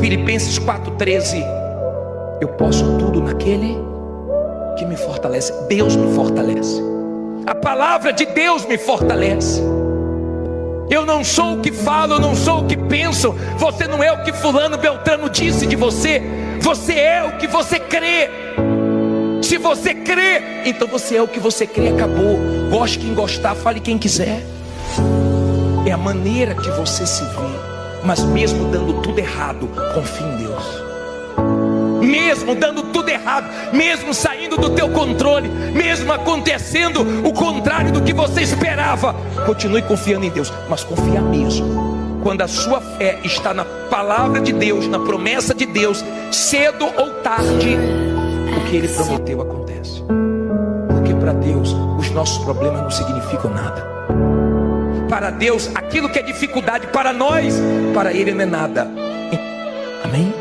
Filipenses 4,13. Eu posso tudo naquele que me fortalece. Deus me fortalece. A palavra de Deus me fortalece. Eu não sou o que falo, eu não sou o que penso. Você não é o que fulano Beltrano disse de você. Você é o que você crê. Se você crê, então você é o que você crê, acabou. Goste quem gostar, fale quem quiser. É a maneira que você se vê. Mas mesmo dando tudo errado, confie em Deus. Mesmo dando tudo errado, mesmo saindo do teu controle, mesmo acontecendo o contrário do que você esperava, continue confiando em Deus, mas confia mesmo. Quando a sua fé está na palavra de Deus, na promessa de Deus, cedo ou tarde, o que Ele prometeu acontece. Porque para Deus, os nossos problemas não significam nada. Para Deus, aquilo que é dificuldade para nós, para Ele não é nada. Amém?